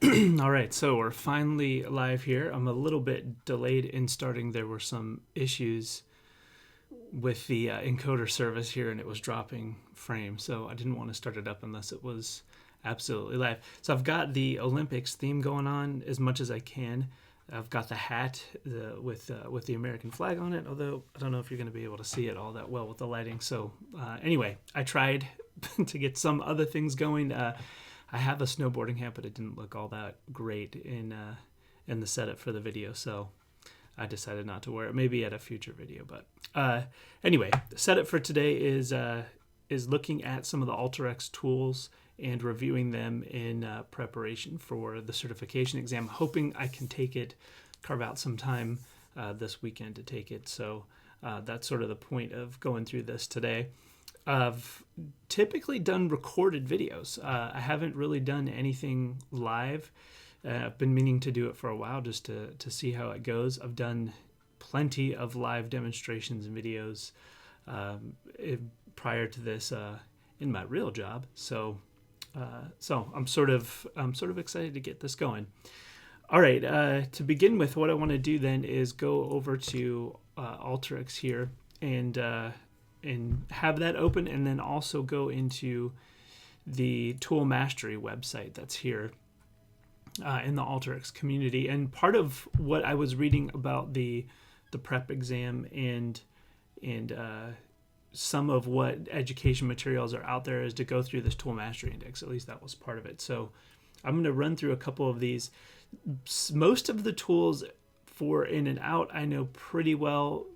All right, so we're finally live here. I'm a little bit delayed in starting. There were some issues with the encoder service here, and it was dropping frames, so I didn't want to start it up unless it was absolutely live. So I've got the Olympics theme going on as much as I can. I've got the hat with the American flag on it, although I don't know if you're going to be able to see it all that well with the lighting. So anyway, I tried to get some other things going. I have a snowboarding hat, but it didn't look all that great in the setup for the video, so I decided not to wear it. Maybe at a future video, but anyway, the setup for today is looking at some of the Alteryx tools and reviewing them in preparation for the certification exam. Hoping I can carve out some time this weekend to take it. So that's sort of the point of going through this today. I've typically done recorded videos. I haven't really done anything live. I've been meaning to do it for a while just to see how it goes. I've done plenty of live demonstrations and videos prior to this in my real job. So I'm sort of excited to get this going. All right, to begin with, what I want to do then is go over to Alteryx here and have that open, and then also go into the Tool Mastery website that's here in the Alteryx community. And part of what I was reading about the prep exam and some of what education materials are out there is to go through this Tool Mastery Index. At least that was part of it. So I'm going to run through a couple of these. Most of the tools for in and out I know pretty well.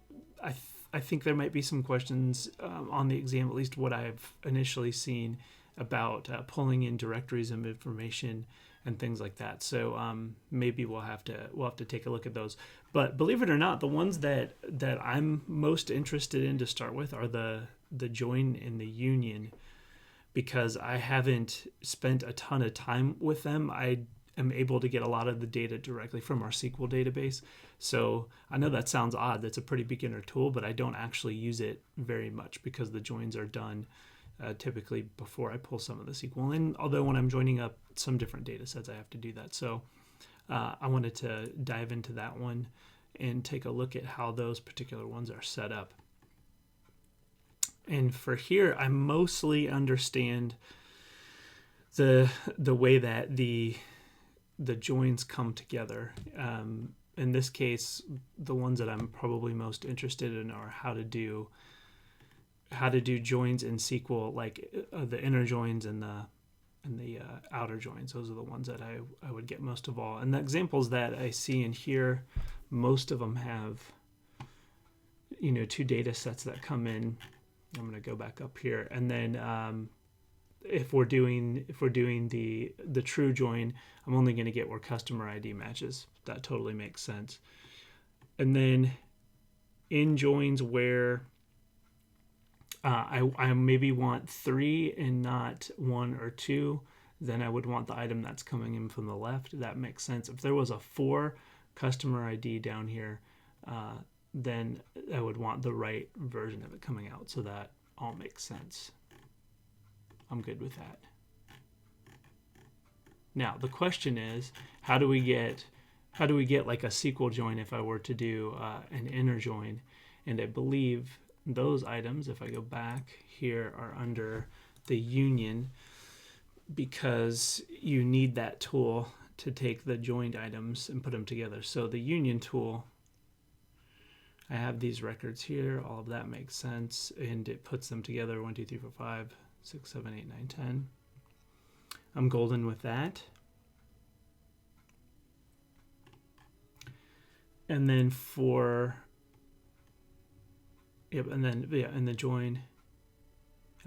I think there might be some questions on the exam, at least what I've initially seen, about pulling in directories of information and things like that. So maybe we'll have to take a look at those. But believe it or not, the ones that I'm most interested in to start with are the join and the union, because I haven't spent a ton of time with them. I am able to get a lot of the data directly from our SQL database. So I know that sounds odd. That's a pretty beginner tool, but I don't actually use it very much because the joins are done typically before I pull some of the SQL in. Although when I'm joining up some different data sets, I have to do that. So I wanted to dive into that one and take a look at how those particular ones are set up. And for here, I mostly understand the way that the joins come together. In this case, the ones that I'm probably most interested in are how to do joins in SQL, like the inner joins and the outer joins. Those are the ones that I would get most of all. And the examples that I see in here, most of them have two data sets that come in. I'm going to go back up here, and then if we're doing the true join, I'm only going to get where customer ID matches. That totally makes sense. And then in joins where I maybe want 3 and not 1 or 2, then I would want the item that's coming in from the left. That makes sense. If there was a 4 customer ID down here, then I would want the right version of it coming out. So that all makes sense. I'm good with that. Now the question is, how do we get like a SQL join if I were to do an inner join? And I believe those items, if I go back here, are under the union, because you need that tool to take the joined items and put them together. So the union tool, I have these records here. All of that makes sense, and it puts them together. 1, 2, 3, 4, 5, 6, 7, 8, 9, 10. I'm golden with that. And then in the join,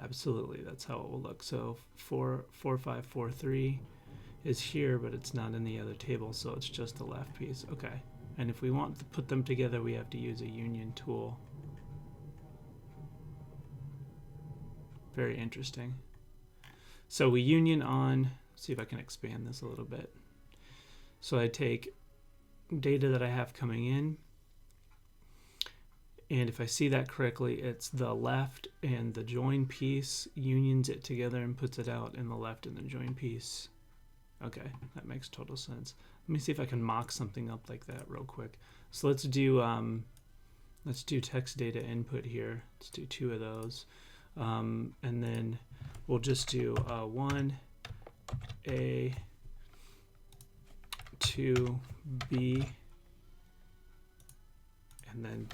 absolutely, that's how it will look. So 4, 4, 5, 4, 3 is here, but it's not in the other table, so it's just the left piece. Okay. And if we want to put them together, we have to use a union tool. Very interesting. So we union on, let's see if I can expand this a little bit. So I take data that I have coming in, and if I see that correctly, it's the left and the join piece unions it together and puts it out in the left and the join piece. Okay, that makes total sense. Let me see if I can mock something up like that real quick. So let's do text data input here. Let's do 2 of those. And then we'll just do 1A, 2B, and then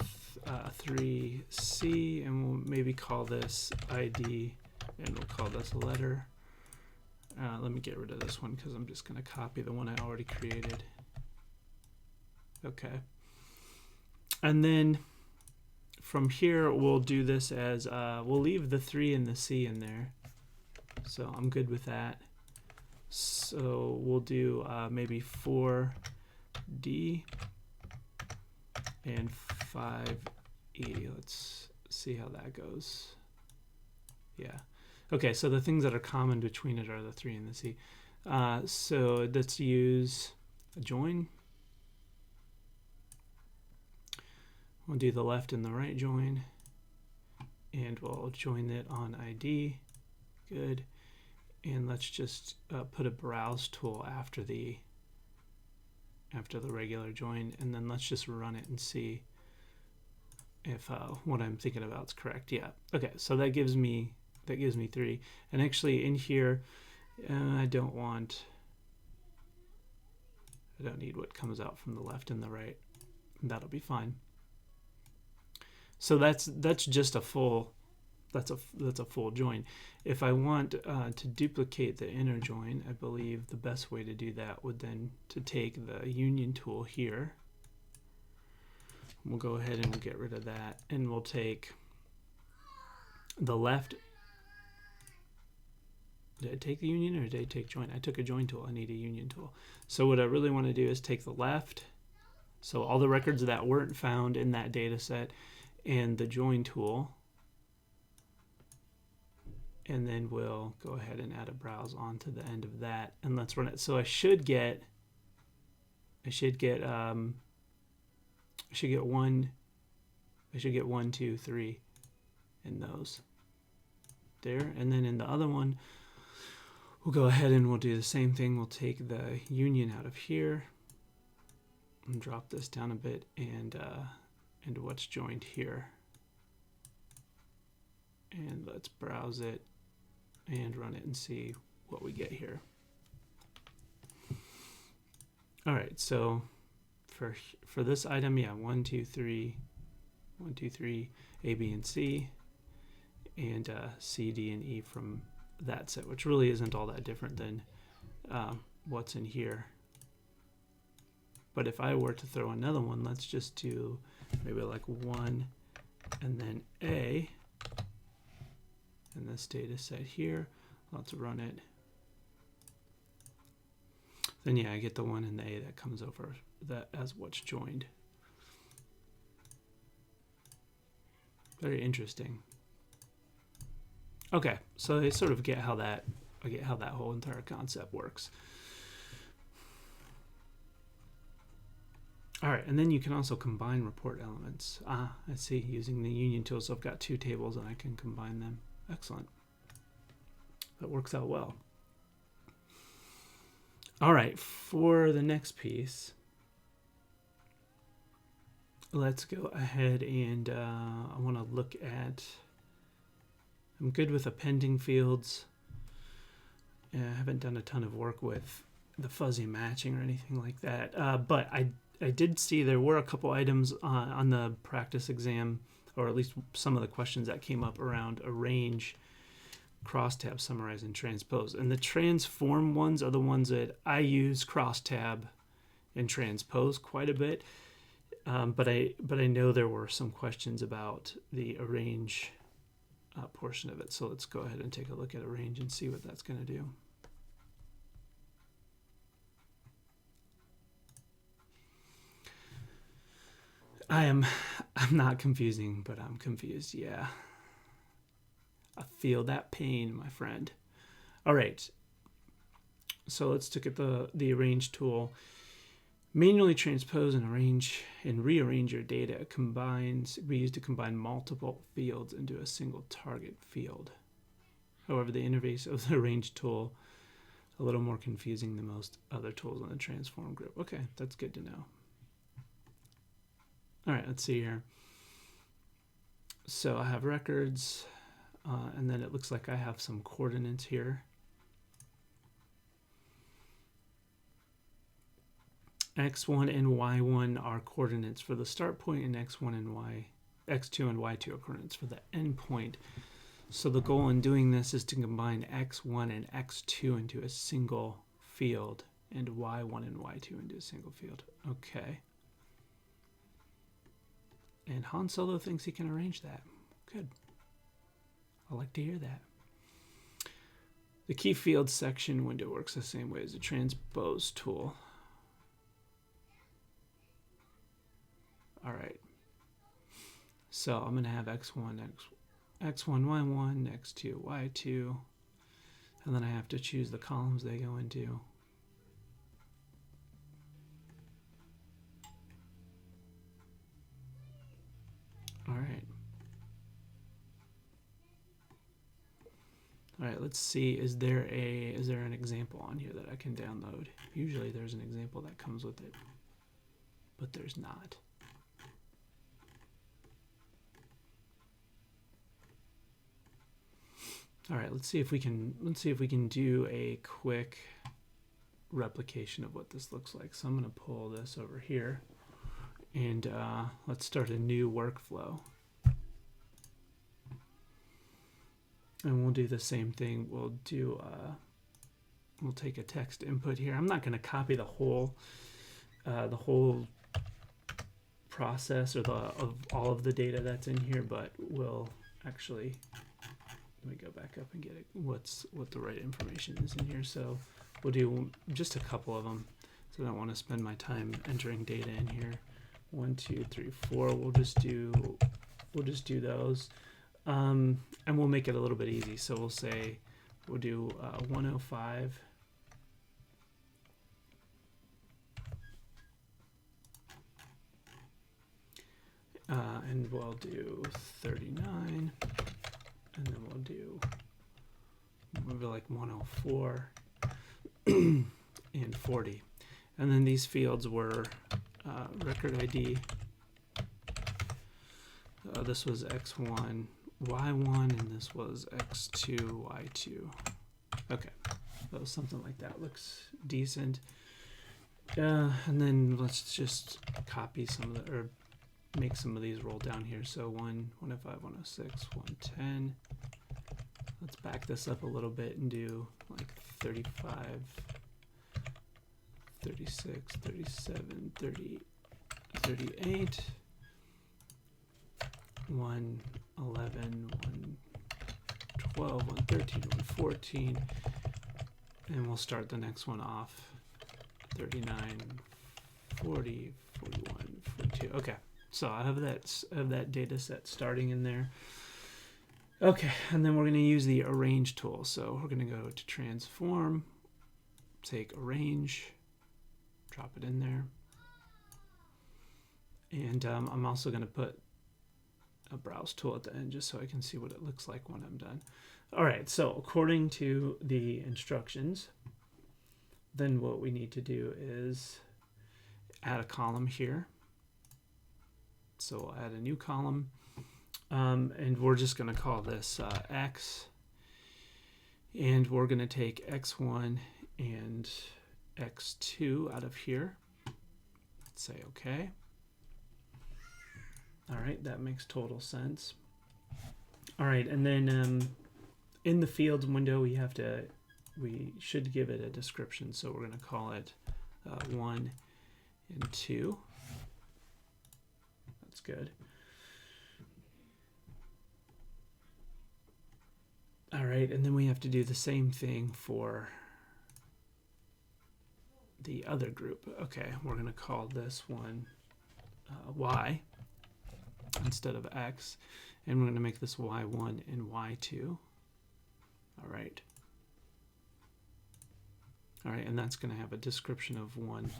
3C, and we'll maybe call this ID, and we'll call this letter. Let me get rid of this one because I'm just going to copy the one I already created. Okay. And then from here, we'll do this as, we'll leave the 3 and the C in there. So I'm good with that. So we'll do maybe 4D and 5E. Let's see how that goes. Yeah. Okay, so the things that are common between it are the 3 and the C. So let's use a join. We'll do the left and the right join, and we'll join it on ID. Good. And let's just put a browse tool after the regular join, and then let's just run it and see if what I'm thinking about is correct. Yeah. Okay, so that gives me 3. And actually in here, I don't need what comes out from the left and the right. That'll be fine. So that's just a full, that's a full join. If I want to duplicate the inner join, I believe the best way to do that would then to take the union tool here. We'll go ahead and we'll get rid of that, and we'll take the left. Did I take the union or did I take join? I took a join tool. I need a union tool. So what I really want to do is take the left, so all the records that weren't found in that data set, and the join tool, and then we'll go ahead and add a browse onto the end of that, and let's run it. So I should get 1, 2, 3 in those there, and then in the other one, we'll go ahead and we'll do the same thing. We'll take the union out of here and drop this down a bit, and what's joined here. And let's browse it and run it and see what we get here. All right, so for this item, yeah, 1, 2, 3, A, B, and C, and C, D, and E from that set, which really isn't all that different than what's in here. But if I were to throw another one, let's just do maybe like 1 and then A in this data set here. Let's run it. Then yeah, I get the 1 and the A that comes over that as what's joined. Very interesting. Okay, so I sort of get how that whole entire concept works. All right, and then you can also combine report elements. I see, using the union tool. So I've got 2 tables and I can combine them. Excellent. That works out well. All right, for the next piece, let's go ahead and I want to look at, I'm good with appending fields. I haven't done a ton of work with the fuzzy matching or anything like that, but I did see there were a couple items on the practice exam, or at least some of the questions that came up around arrange, crosstab, summarize, and transpose. And the transform ones are the ones that I use crosstab and transpose quite a bit. But I know there were some questions about the arrange portion of it. So let's go ahead and take a look at arrange and see what that's going to do. I'm not confusing, but I'm confused. Yeah. I feel that pain, my friend. All right. So let's look at the arrange tool. Manually transpose and arrange and rearrange your data we use to combine multiple fields into a single target field. However, the interface of the arrange tool a little more confusing than most other tools in the transform group. Okay, that's good to know. All right, let's see here. So I have records, and then it looks like I have some coordinates here. X1 and Y1 are coordinates for the start point, and X1 and X2 and Y2 are coordinates for the end point. So the goal in doing this is to combine X1 and X2 into a single field and Y1 and Y2 into a single field. Okay. And Han Solo thinks he can arrange that. Good. I like to hear that. The key field section window works the same way as the transpose tool. All right. So I'm going to have X1, X1, Y1, X2, Y2, and then I have to choose the columns they go into. All right. All right, let's see, is there an example on here that I can download? Usually there's an example that comes with it, but there's not. All right, let's see if we can do a quick replication of what this looks like. So I'm going to pull this over here, and let's start a new workflow. And we'll do the same thing. We'll take a text input here. I'm not going to copy the whole process or of all of the data that's in here, but we'll actually, let me go back up and get it, what the right information is in here. So we'll do just a couple of them. So I don't want to spend my time entering data in here. 1, 2, 3, 4. We'll just do those. And we'll make it a little bit easy. So we'll say we'll do 105. And we'll do 39. And then we'll do maybe like 104 and 40. And then these fields were record ID. This was X1, Y1, and this was X2, Y2. Okay, so something like that looks decent. And then let's just copy some of the, or make some of these roll down here. So 105, 106, 110. Let's back this up a little bit and do like 35, 36, 37, 30, 38. 111, 112, 113, 114, and we'll start the next one off 39, 40, 41, 42. Okay, so I have that data set starting in there. Okay, and then we're going to use the arrange tool. So we're going to go to transform, take arrange, drop it in there, and I'm also going to put a browse tool at the end just so I can see what it looks like when I'm done. All right, so according to the instructions, then what we need to do is add a column here. So we'll add a new column, and we're just going to call this X, and we're going to take X1 and X2 out of here. Let's say okay. All right, that makes total sense. All right, and then in the fields window, we should give it a description. So we're going to call it 1 and 2. That's good. All right, and then we have to do the same thing for the other group. Okay, we're going to call this one Y instead of X, and we're going to make this Y1 and Y2. All right, and that's going to have a description of 1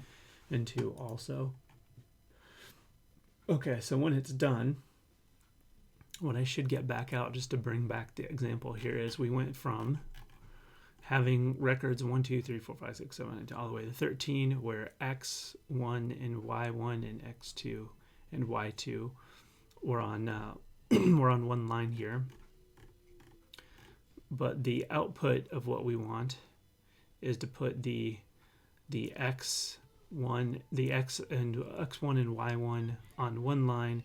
and 2 also. Okay, so when it's done, what I should get back out just to bring back the example here is we went from having records 1, 2, 3, 4, 5, 6, 7, all the way to 13, where x1 and y1 and x2 and y2 were on we're on one line here. But the output of what we want is to put the x1 and y1 on one line,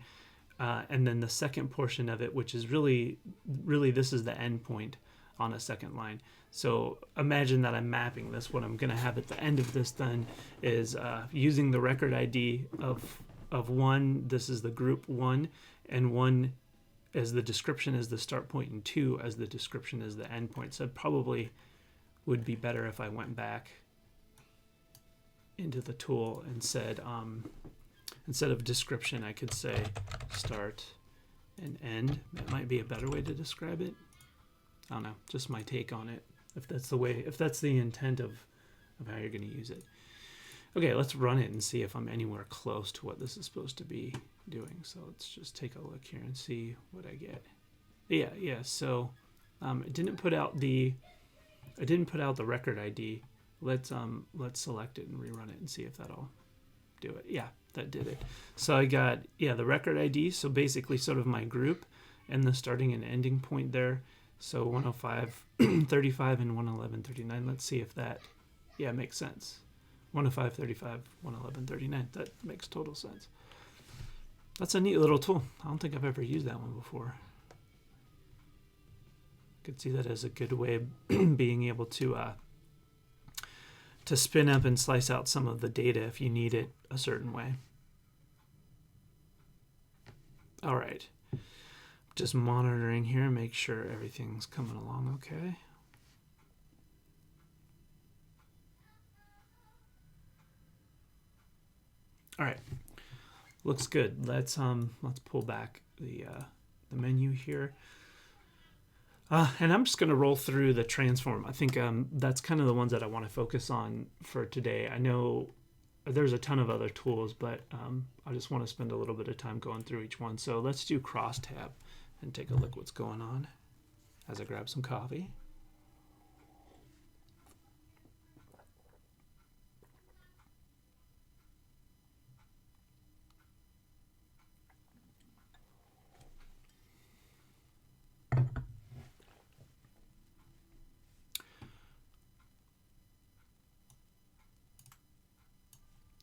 and then the second portion of it, which is really this is the endpoint on a second line. So imagine that I'm mapping this. What I'm going to have at the end of this then is using the record ID of 1. This is the group 1, and 1 as the description is the start point, and 2 as the description is the end point. So it probably would be better if I went back into the tool and said, instead of description, I could say start and end. That might be a better way to describe it. I don't know, just my take on it. If that's the intent of how you're going to use it. Okay, let's run it and see if I'm anywhere close to what this is supposed to be doing. So let's just take a look here and see what I get. Yeah. So it didn't put out the record ID. Let's select it and rerun it and see if that'll do it. Yeah, that did it. So I got the record ID. So basically, sort of my group and the starting and ending point there. So 105.35 and 111.39. Let's see if that makes sense. 105.35, 111.39. That makes total sense. That's a neat little tool. I don't think I've ever used that one before. Could see that as a good way of being able to spin up and slice out some of the data if you need it a certain way. All right. Just monitoring here, make sure everything's coming along okay. All right, looks good. Let's pull back the menu here, and I'm just going to roll through the transform. I think that's kind of the ones that I want to focus on for today. I know there's a ton of other tools, but I just want to spend a little bit of time going through each one. So let's do Crosstab and take a look what's going on as I grab some coffee.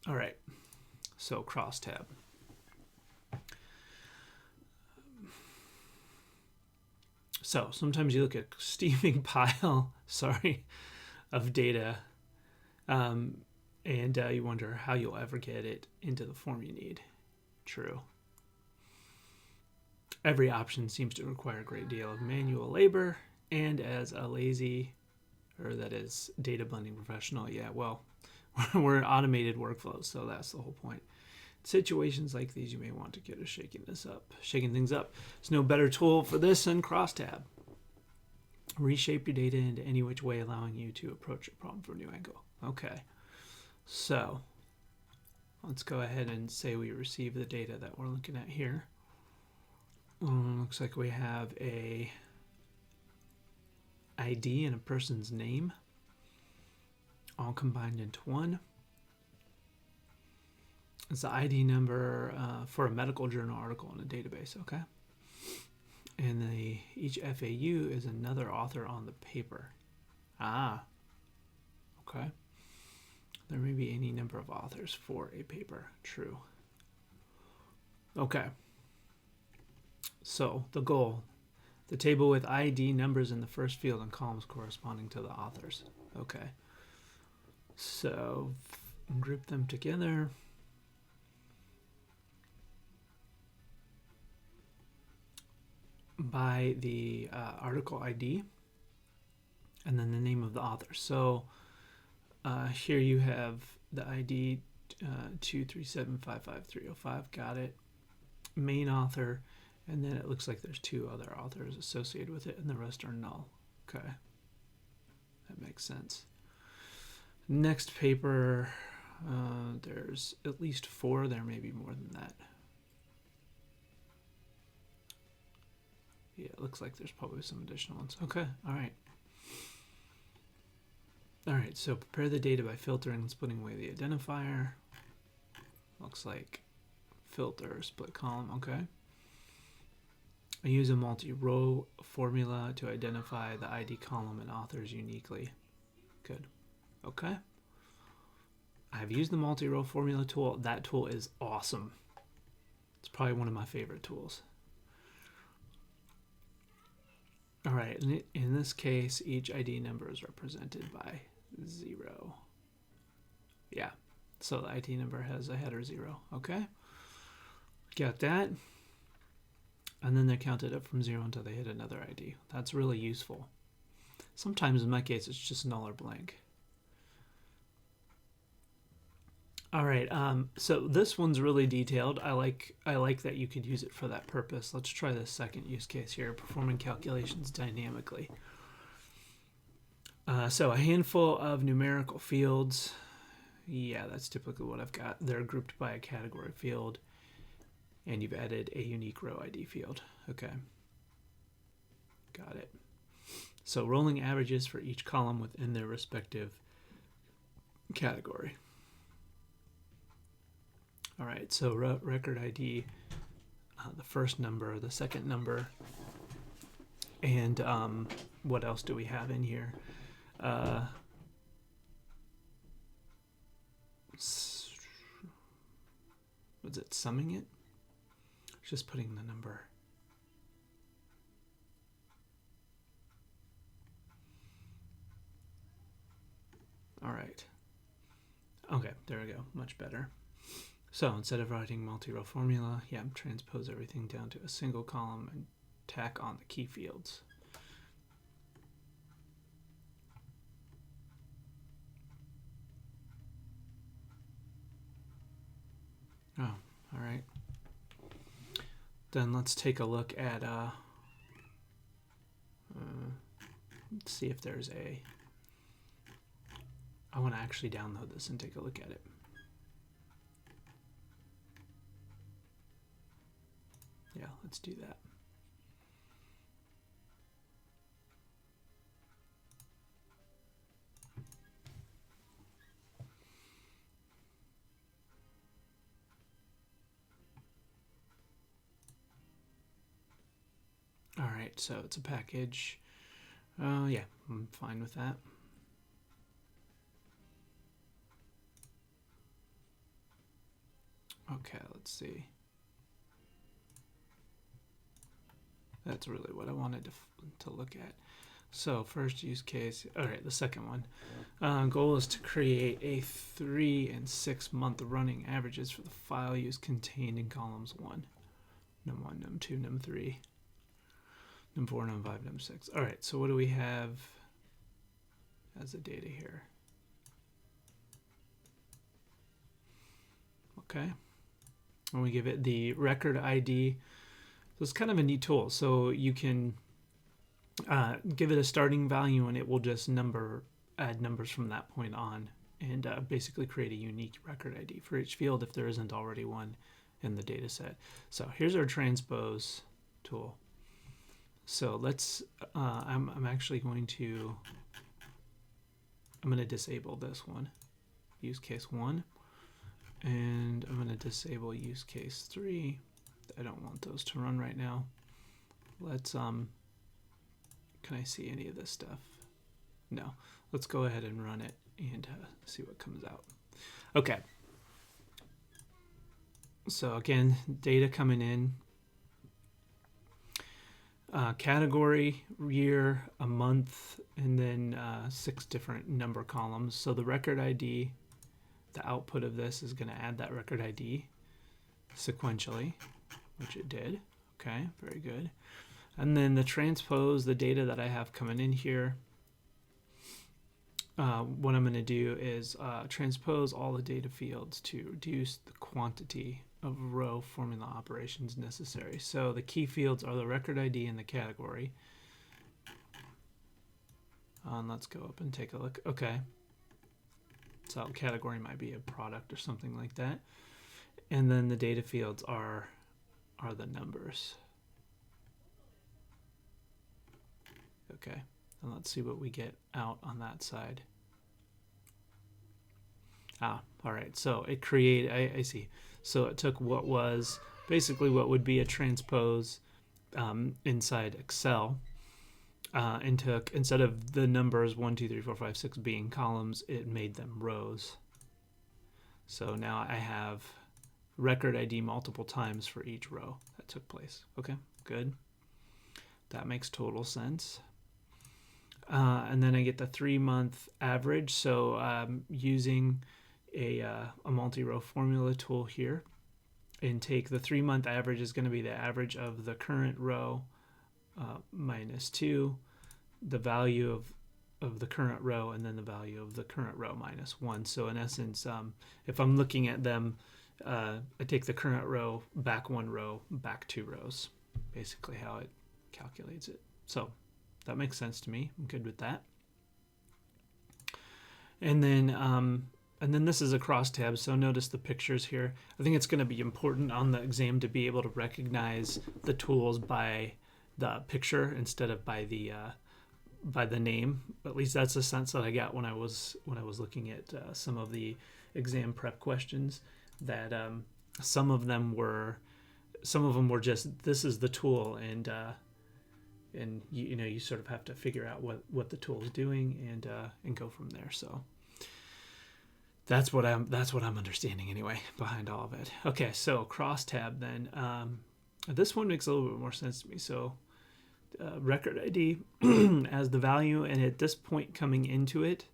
All right, so Crosstab. So sometimes you look at a steaming pile, of data, and you wonder how you'll ever get it into the form you need. True. Every option seems to require a great deal of manual labor, and as a data blending professional, we're an automated workflow, so that's the whole point. Situations like these, you may want to get shaking things up. There's no better tool for this than Crosstab. Reshape your data into any which way, allowing you to approach your problem from a new angle. Okay, so let's go ahead and say we receive the data that we're looking at here. Looks like we have a ID and a person's name, all combined into one. It's the ID number for a medical journal article in a database, okay? And each FAU is another author on the paper. Okay. There may be any number of authors for a paper, true. Okay. So the goal, the table with ID numbers in the first field and columns corresponding to the authors. Okay. So group them together. By the article ID and then the name of the author. So here you have the ID 237555305, got it. Main author, and then it looks like there's 2 other authors associated with it, and the rest are null. Okay, that makes sense. Next paper, there's at least 4. There may be more than that. Yeah, it looks like there's probably some additional ones. Okay, all right. All right, so prepare the data by filtering and splitting away the identifier. Looks like filter, split column, okay. I use a multi-row formula to identify the ID column and authors uniquely. Good, okay. I've used the multi-row formula tool. That tool is awesome. It's probably one of my favorite tools. All right, in this case, each ID number is represented by 0. Yeah, so the ID number has a header 0, okay? Got that. And then they're counted up from 0 until they hit another ID. That's really useful. Sometimes in my case, it's just null or blank. All right, so this one's really detailed. I like that you could use it for that purpose. Let's try the second use case here, performing calculations dynamically. So a handful of numerical fields. Yeah, that's typically what I've got. They're grouped by a category field, and you've added a unique row ID field. Okay, got it. So rolling averages for each column within their respective category. All right, so record ID, the first number, the second number, and what else do we have in here? Was it summing it? Just putting the number. All right. Okay, there we go, much better. So instead of writing multi-row formula, yeah, transpose everything down to a single column and tack on the key fields. Oh, all right. Then let's take a look at, let's see if there's I want to actually download this and take a look at it. Yeah, let's do that. All right, so it's a package. Yeah, I'm fine with that. Okay, let's see. That's really what I wanted to look at. So first use case, all right, the second one. Goal is to create a 3 and 6 month running averages for the file use contained in columns 1, num1, num2, num3, num4, num5, num6. All right, so what do we have as the data here? Okay, and we give it the record ID. So it's kind of a neat tool. So you can give it a starting value and it will just add numbers from that point on and basically create a unique record ID for each field if there isn't already one in the data set. So here's our transpose tool. So let's, I'm actually going to disable this one, use case 1, and I'm going to disable use case 3. I don't want those to run right now. Let's, can I see any of this stuff? No. Let's go ahead and run it and see what comes out. Okay. So again, data coming in. Category, year, a month, and then 6 different number columns. So the record ID, the output of this is going to add that record ID sequentially, which it did. Okay, very good. And then the transpose, the data that I have coming in here, what I'm going to do is transpose all the data fields to reduce the quantity of row formula operations necessary. So the key fields are the record ID and the category. And let's go up and take a look. Okay. So category might be a product or something like that. And then the data fields are the numbers. Okay. And let's see what we get out on that side. All right. So it created, I see. So it took what was basically what would be a transpose inside Excel, and took, instead of the numbers 1, 2, 3, 4, 5, 6 being columns, it made them rows. So now I have record ID multiple times for each row that took place. Okay, good. That makes total sense. And then I get the 3-month average. So using a multi-row formula tool here, and take the 3-month average is going to be the average of the current row minus 2, the value of the current row, and then the value of the current row minus 1. So in essence, if I'm looking at them, I take the current row, back 1 row, back 2 rows, basically how it calculates it. So that makes sense to me. I'm good with that. And then this is a crosstab, so notice the pictures here. I think it's going to be important on the exam to be able to recognize the tools by the picture instead of by the name. At least that's the sense that I got when I was looking at some of the exam prep questions. That some of them were just, this is the tool, and you sort of have to figure out what the tool is doing and go from there. So that's what I'm understanding anyway behind all of it. Okay, so crosstab then. This one makes a little bit more sense to me. So record ID as the value, and at this point coming into it,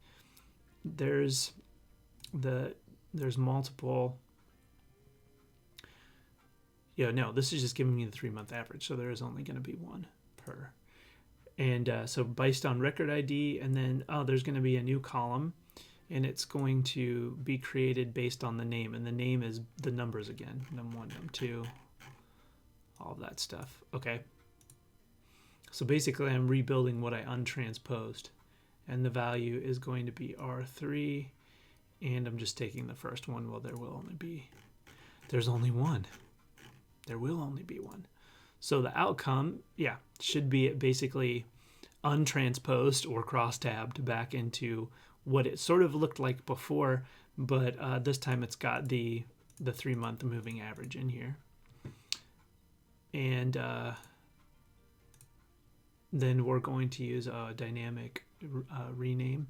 there's multiple. Yeah, no, this is just giving me the 3-month average, so there is only going to be one per. And so based on record ID, and then there's going to be a new column, and it's going to be created based on the name, and the name is the numbers again, num1, num2, all of that stuff. Okay. So basically I'm rebuilding what I untransposed, and the value is going to be R3, and I'm just taking the first one. Well, there's only one. There will only be one. So the outcome, should be basically untransposed or cross-tabbed back into what it sort of looked like before, but this time it's got the 3-month moving average in here. And then we're going to use a dynamic rename.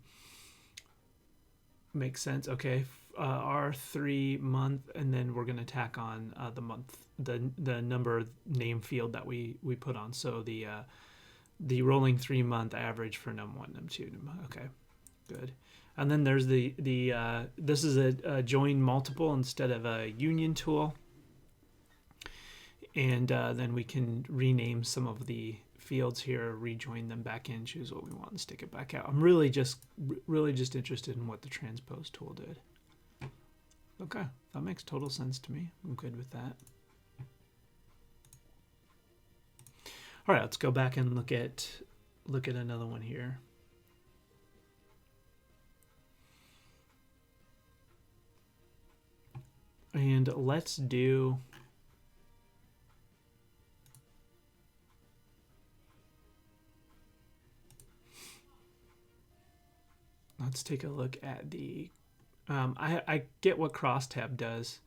Makes sense. Okay. R3 month, and then we're going to tack on the month, the number name field that we put on. So the rolling 3-month average for num1, num2, okay, good. And then there's this is a join multiple instead of a union tool, and then we can rename some of the fields here, rejoin them back in, choose what we want, and stick it back out. I'm really just interested in what the transpose tool did. Okay, that makes total sense to me. I'm good with that. All right, let's go back and look at another one here. And let's take a look at the. I get what crosstab does.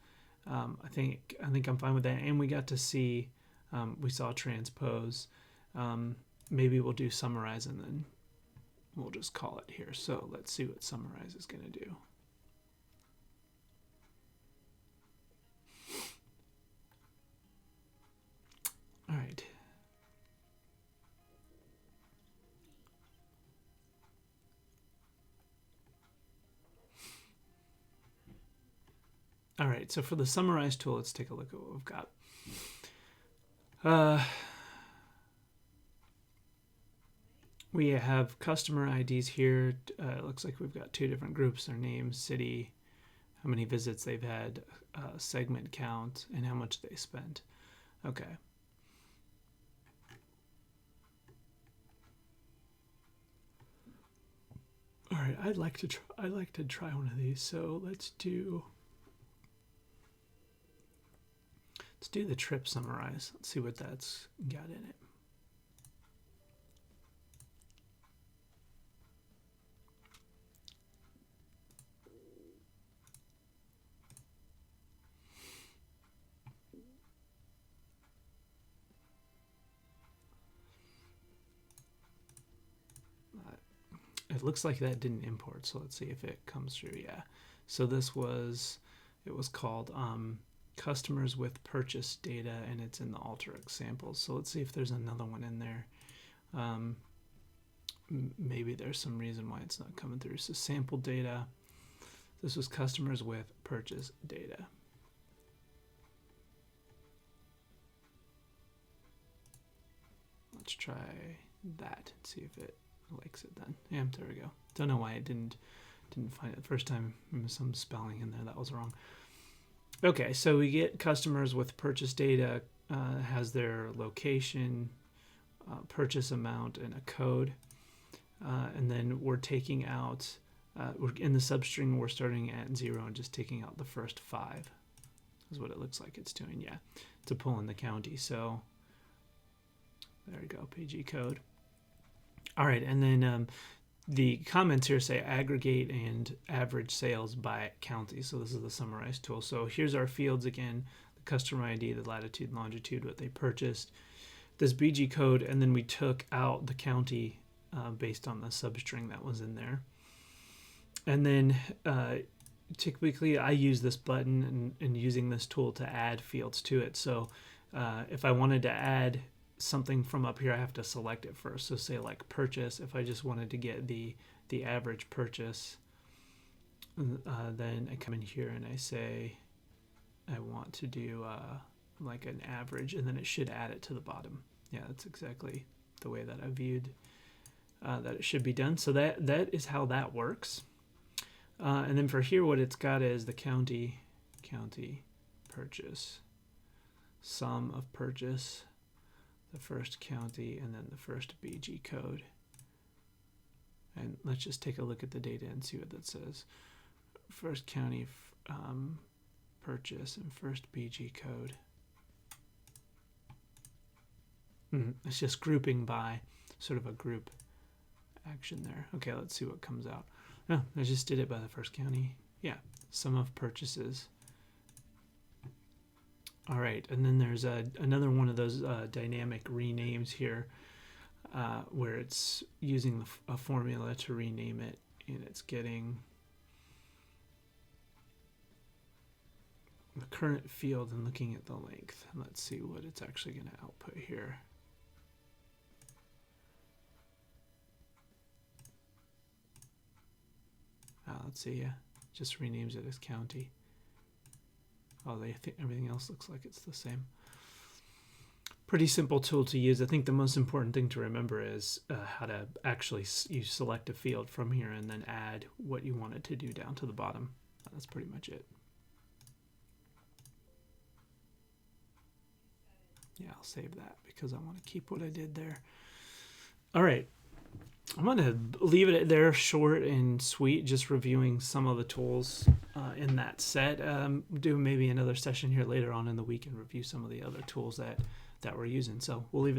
I think I'm fine with that, and we got to see. We saw transpose. Maybe we'll do summarize, and then we'll just call it here. So let's see what summarize is going to do. All right. All right, so for the summarize tool, let's take a look at what we've got. We have customer IDs here. It looks like we've got 2 different groups: their name, city, how many visits they've had, segment count, and how much they spent. Okay. All right, I'd like to try one of these. So let's do the trip summarize. Let's see what that's got in it. it looks like that didn't import. So let's see if it comes through. Yeah. So this was, it was called customers with purchase data, and it's in the Alteryx samples. So let's see if there's another one in there. Maybe there's some reason why it's not coming through. So sample data. This was customers with purchase data. Let's try that and see if it likes it then. Yeah, there we go. Don't know why it didn't find it the first time. There was some spelling in there that was wrong. Okay, so we get customers with purchase data, has their location, purchase amount, and a code. And then we're taking out, we're in the substring, we're starting at 0 and just taking out the first 5 is what it looks like it's doing, yeah, to pull in the county. So there we go, PG code. All right, and then the comments here say aggregate and average sales by county. So this is the summarize tool. So here's our fields again, the customer ID, the latitude, longitude, what they purchased, this BG code, and then we took out the county based on the substring that was in there. And then typically I use this button and using this tool to add fields to it. So if I wanted to add something from up here, I have to select it first. So say like purchase, if I just wanted to get the average purchase, then I come in here and I say I want to do like an average, and then it should add it to the bottom. Yeah, that's exactly the way that I viewed that it should be done. So that is how that works. And then for here, what it's got is the county purchase, sum of purchase, the first county, and then the first BG code. And let's just take a look at the data and see what that says. First county purchase and first BG code. It's just grouping by sort of a group action there. Okay, let's see what comes out. No, I just did it by the first county. Yeah, sum of purchases. All right, and then there's another one of those dynamic renames here where it's using a formula to rename it, and it's getting the current field and looking at the length. Let's see what it's actually going to output here. Let's see, yeah, just renames it as county. Oh, everything else looks like it's the same. Pretty simple tool to use. I think the most important thing to remember is how to actually you select a field from here and then add what you want it to do down to the bottom. That's pretty much it. Yeah, I'll save that because I want to keep what I did there. All right. I'm going to leave it there, short and sweet, just reviewing some of the tools in that set. Do maybe another session here later on in the week and review some of the other tools that we're using. So we'll leave it there.